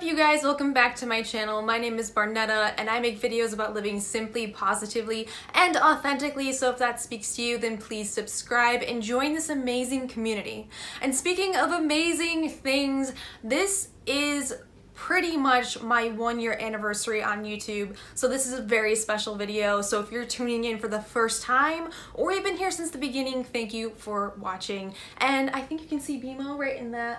up, you guys? Welcome back to my channel. My name is Barnetta and I make videos about living simply, positively, and authentically. So if that speaks to you, then please subscribe and join this amazing community. And speaking of amazing things, this is pretty much my 1-year anniversary on YouTube. So this is a very special video. So if you're tuning in for the first time or you've been here since the beginning, thank you for watching. And I think you can see BMO right in the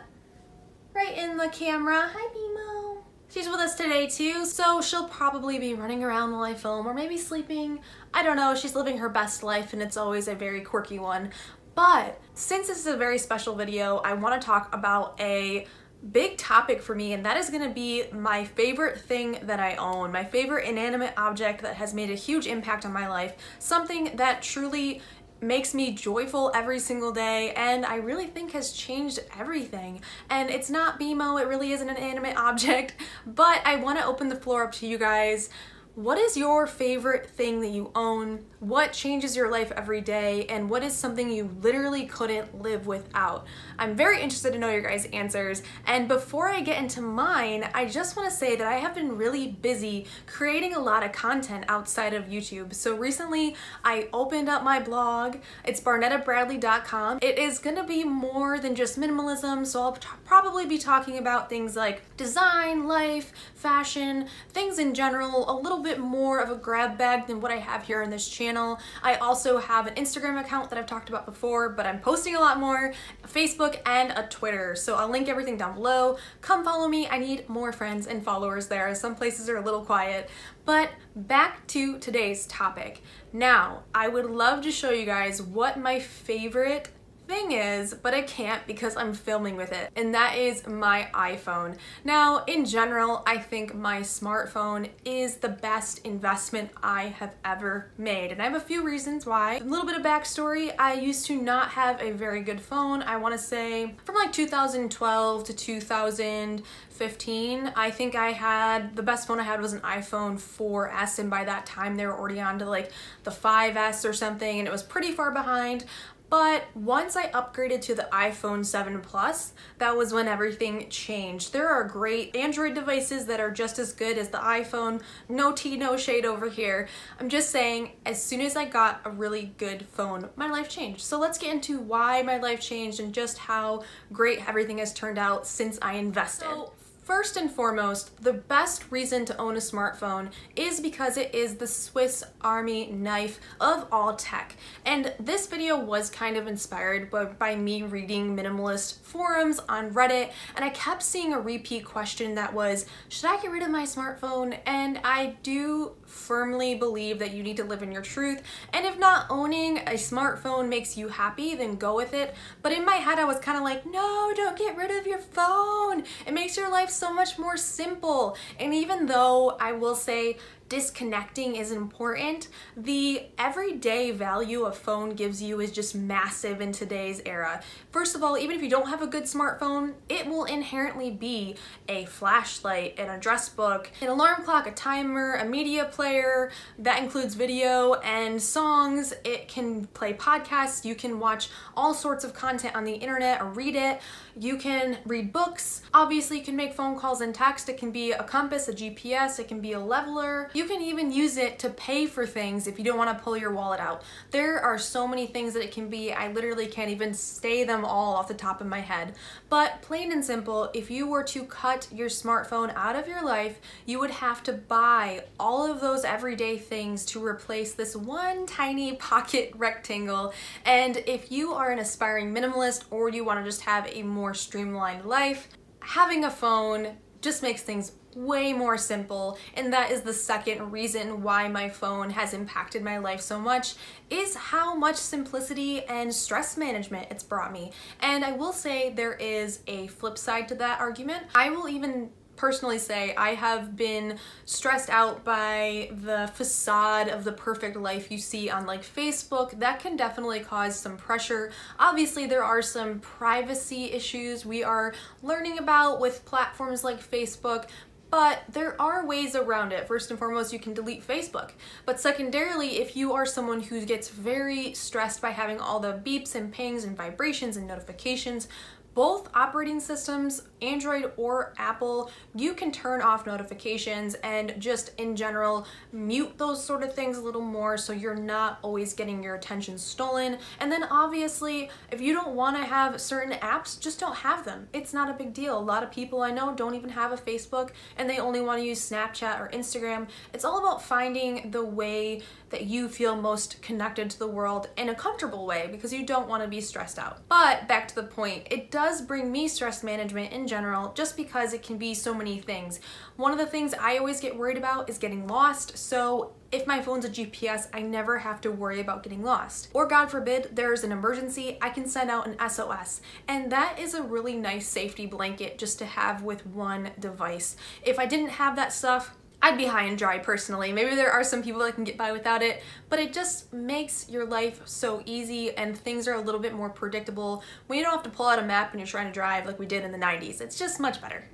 camera. Hi BMO. She's with us today too, so she'll probably be running around while I film or maybe sleeping. I don't know, she's living her best life and it's always a very quirky one. But since this is a very special video, I want to talk about a big topic for me, and that is going to be my favorite thing that I own, my favorite inanimate object that has made a huge impact on my life, something that truly makes me joyful every single day and I really think has changed everything. And it's not BMO, it really isn't an inanimate object, but I want to open the floor up to you guys. What is your favorite thing that you own? What changes your life every day? And what is something you literally couldn't live without? I'm very interested to know your guys' answers. And before I get into mine, I just want to say that I have been really busy creating a lot of content outside of YouTube. So recently I opened up my blog. It's barnettabradley.com. It is going to be more than just minimalism. So I'll probably be talking about things like design, life, fashion, things in general, a little bit more of a grab bag than what I have here on this channel. I also have an Instagram account that I've talked about before, but I'm posting a lot more, Facebook and a Twitter. So I'll link everything down below. Come follow me. I need more friends and followers there. Some places are a little quiet. But back to today's topic. Now, I would love to show you guys what my favorite thing is, but I can't because I'm filming with it, and that is my iPhone. Now, in general, I think my smartphone is the best investment I have ever made, and I have a few reasons why. A little bit of backstory: I used to not have a very good phone. I want to say from like 2012 to 2015, I think the best phone I had was an iPhone 4S, and by that time they were already on to like the 5S or something, and it was pretty far behind. But once I upgraded to the iPhone 7 Plus, that was when everything changed. There are great Android devices that are just as good as the iPhone. No tea, no shade over here. I'm just saying, as soon as I got a really good phone, my life changed. So let's get into why my life changed and just how great everything has turned out since I invested. So, first and foremost, the best reason to own a smartphone is because it is the Swiss Army knife of all tech. And this video was kind of inspired by me reading minimalist forums on Reddit, and I kept seeing a repeat question that was, should I get rid of my smartphone? And I do firmly believe that you need to live in your truth, and if not owning a smartphone makes you happy, then go with it. But in my head I was kind of like, no, don't get rid of your phone. It makes your life so much more simple. And even though I will say disconnecting is important, the everyday value a phone gives you is just massive in today's era. First of all, even if you don't have a good smartphone, it will inherently be a flashlight, an address book, an alarm clock, a timer, a media player that includes video and songs. It can play podcasts. You can watch all sorts of content on the internet or read it. You can read books. Obviously, you can make phone calls and text. It can be a compass, a GPS, it can be a leveler. You can even use it to pay for things if you don't want to pull your wallet out. There are so many things that it can be. I literally can't even say them all off the top of my head. But plain and simple, if you were to cut your smartphone out of your life, you would have to buy all of those everyday things to replace this one tiny pocket rectangle. And if you are an aspiring minimalist or you want to just have a more streamlined life, having a phone just makes things way more simple. And that is the second reason why my phone has impacted my life so much, is how much simplicity and stress management it's brought me. And I will say there is a flip side to that argument. I will even personally say I have been stressed out by the facade of the perfect life you see on like Facebook. That can definitely cause some pressure. Obviously, there are some privacy issues we are learning about with platforms like Facebook, but there are ways around it. First and foremost, you can delete Facebook. But secondarily, if you are someone who gets very stressed by having all the beeps and pings and vibrations and notifications, both operating systems, Android or Apple, you can turn off notifications and just in general mute those sort of things a little more so you're not always getting your attention stolen. And then obviously, if you don't want to have certain apps, just don't have them. It's not a big deal. A lot of people I know don't even have a Facebook and they only want to use Snapchat or Instagram. It's all about finding the way that you feel most connected to the world in a comfortable way because you don't want to be stressed out. But back to the point, it does bring me stress management in general just because it can be so many things. One of the things I always get worried about is getting lost, so if my phone's a GPS, I never have to worry about getting lost. Or God forbid, there's an emergency, I can send out an SOS. And that is a really nice safety blanket just to have with one device. If I didn't have that stuff, I'd be high and dry personally. Maybe there are some people that can get by without it, but it just makes your life so easy and things are a little bit more predictable when you don't have to pull out a map when you're trying to drive like we did in the 90s. It's just much better.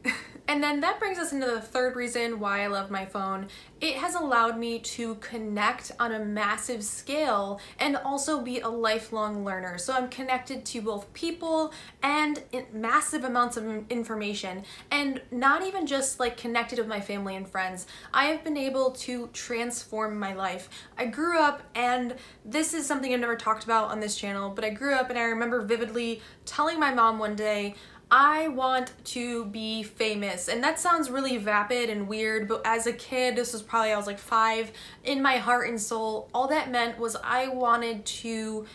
And then that brings us into the third reason why I love my phone. It has allowed me to connect on a massive scale and also be a lifelong learner. So I'm connected to both people and massive amounts of information, and not even just like connected with my family and friends. I have been able to transform my life. I grew up, and this is something I've never talked about on this channel, but I grew up and I remember vividly telling my mom one day, I want to be famous. And that sounds really vapid and weird, but as a kid, this was probably, I was like 5, in my heart and soul, all that meant was I wanted to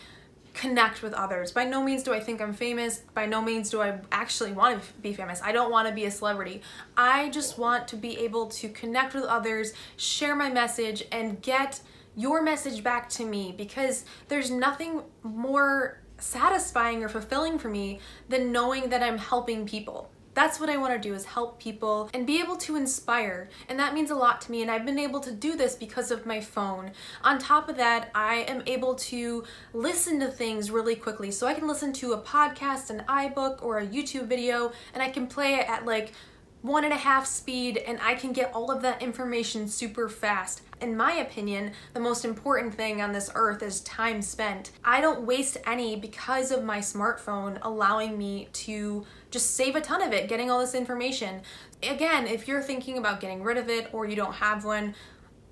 connect with others. By no means do I think I'm famous. By no means do I actually want to be famous. I don't want to be a celebrity. I just want to be able to connect with others, share my message, and get your message back to me, because there's nothing more satisfying or fulfilling for me than knowing that I'm helping people. That's what I want to do, is help people and be able to inspire, and that means a lot to me, and I've been able to do this because of my phone. On top of that, I am able to listen to things really quickly, so I can listen to a podcast, an iBook, or a YouTube video, and I can play it at like 1.5 speed, and I can get all of that information super fast. In my opinion, the most important thing on this earth is time spent. I don't waste any because of my smartphone allowing me to just save a ton of it, getting all this information. Again, if you're thinking about getting rid of it or you don't have one,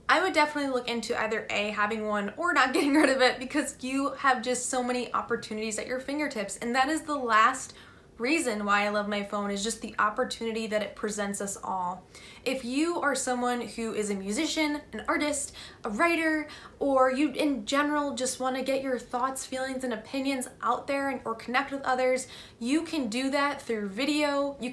I would definitely look into either A, having one, or not getting rid of it, because you have just so many opportunities at your fingertips. And that is the last reason why I love my phone, is just the opportunity that it presents us all. If you are someone who is a musician, an artist, a writer, or you in general just want to get your thoughts, feelings, and opinions out there or connect with others, you can do that through video. You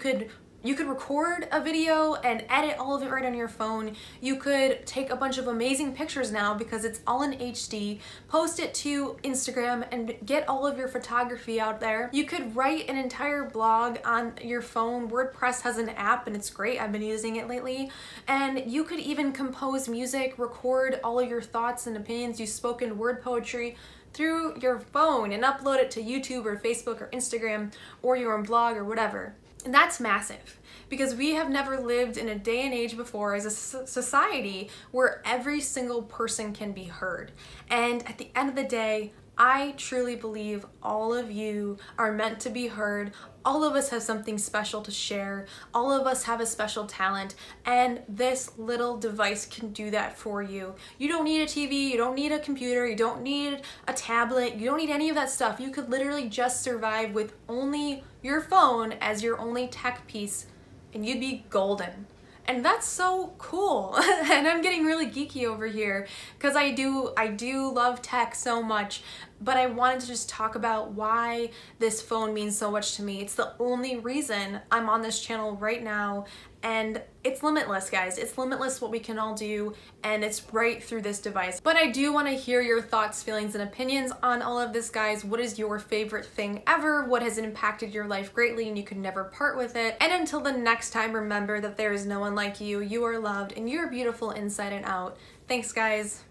could record a video and edit all of it right on your phone. You could take a bunch of amazing pictures now because it's all in HD, post it to Instagram and get all of your photography out there. You could write an entire blog on your phone. WordPress has an app and it's great. I've been using it lately. And you could even compose music, record all of your thoughts and opinions, use spoken word poetry through your phone and upload it to YouTube or Facebook or Instagram or your own blog or whatever. And that's massive, because we have never lived in a day and age before as a society where every single person can be heard. And at the end of the day, I truly believe all of you are meant to be heard. All of us have something special to share. All of us have a special talent, and this little device can do that for you. You don't need a TV, you don't need a computer, you don't need a tablet, you don't need any of that stuff. You could literally just survive with only your phone as your only tech piece, and you'd be golden. And that's so cool. And I'm getting really geeky over here because I do love tech so much, but I wanted to just talk about why this phone means so much to me. It's the only reason I'm on this channel right now, and it's limitless, guys. It's limitless what we can all do, and it's right through this device. But I do want to hear your thoughts, feelings, and opinions on all of this, guys. What is your favorite thing ever? What has impacted your life greatly and you can never part with it? And until the next time, remember that there is no one like you. You are loved and you are beautiful inside and out. Thanks, guys.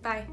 Bye.